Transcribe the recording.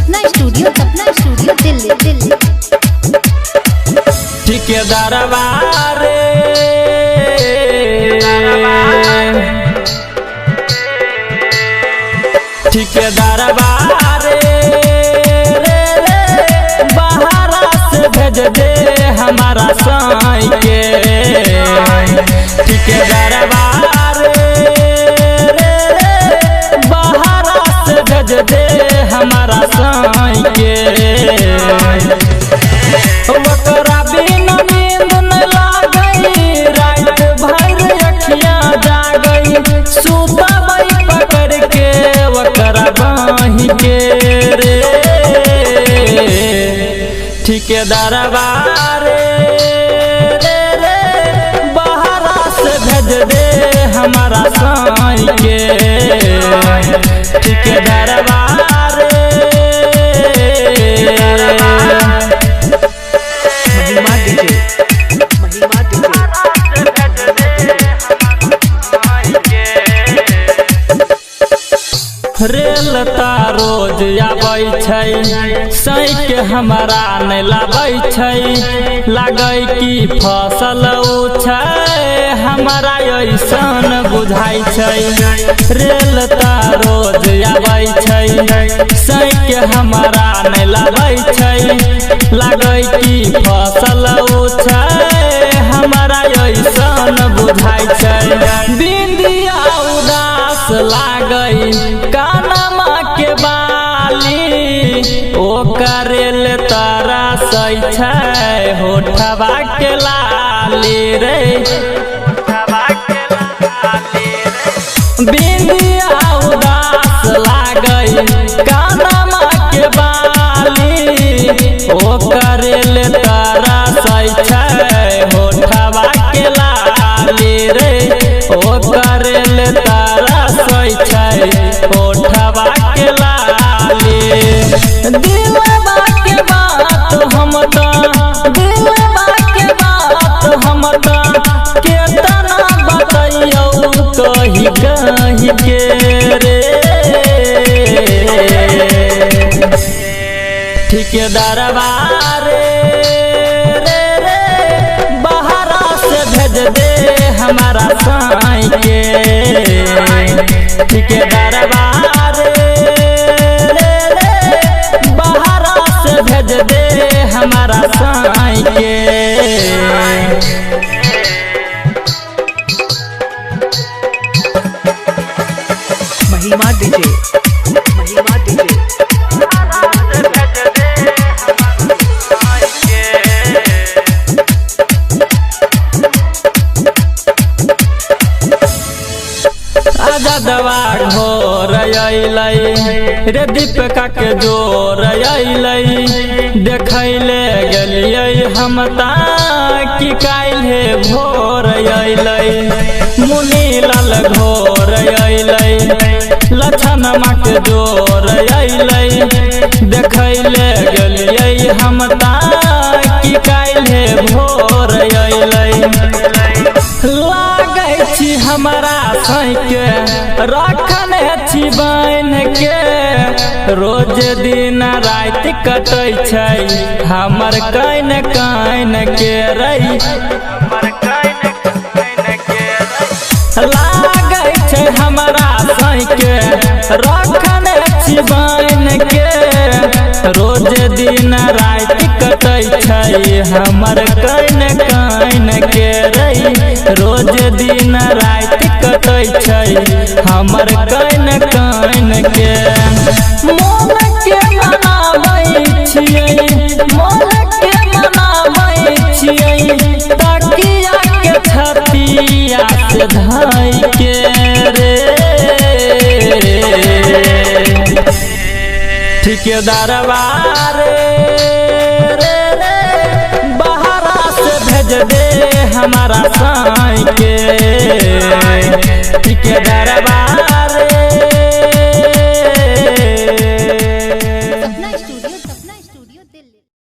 सपना studio Delhi. ठेकेदारवा रे ठेकेदारवा रे बाहरा से भेज दे हमारा साई के। ठेकेदारवा रे बाहरा से भेज दे हमारा साई के। ओकरा बिना नींद न लागई, रात भर अखियां जागई, सुतबई पकड़ के ओकरा बाही के रे। ठेकेदारवा रे बाहरा से भेज दे हमारा साई के। ठेकेदारवा रेल रोज आबै छै, सैक हमारा नहीं लाबै छै, लागै कि फसल छै हमारा ऐसन बुझाई छै। रेल रोज आबै छै, सैक हमारा नहीं लाबै छै, लागै कि फसल छै हमारा ऐसन बुझाई छै। बिंदिया उदास लागई कानमा के बाली, ओकरेल तरसै छै होठवा के लाली रे। बिंदिया उदास लागई कानमा के बाली, ओकरेल तरसै छै होठवा के लाली रे। ओकरेल तरसै छै होठवा के लाली। दिलवा के बात हम दिलवा के बात हम केतना बतैयौ कही कही के रे। ठेकेदारवा रे बाहरा से भेज दे हमारा साई के। ठेकेदारवा बाहरा से भेज दे हमारा साई के। महिमा डीजे आजादवा घोर अइलै रे, दीपिका के जोर अइलै, देखैले गेलियै हम कि काल्हे भोर अइलै। मुनीलाल घोर अइलै, लछनमा के जोर अइलै, देखैले गेलियै हम कि काल्हे भोर अइलै। लागै छी हमारा सैके रखने छी बन के, रोज दिन रात कटै छै हमर कैन कैन के रही। लागै छै हमारा सैके रखने छी बन के, रोज दिन रात कटै छै हमर कैन कैन के रही। रोज दिन रात कटै छै हमर कैन कैन के। मोन के मनाबै छियै, मोन के मनाबै छियै, तकिया के छतिया से धाई के रे। ठेकेदारवा रे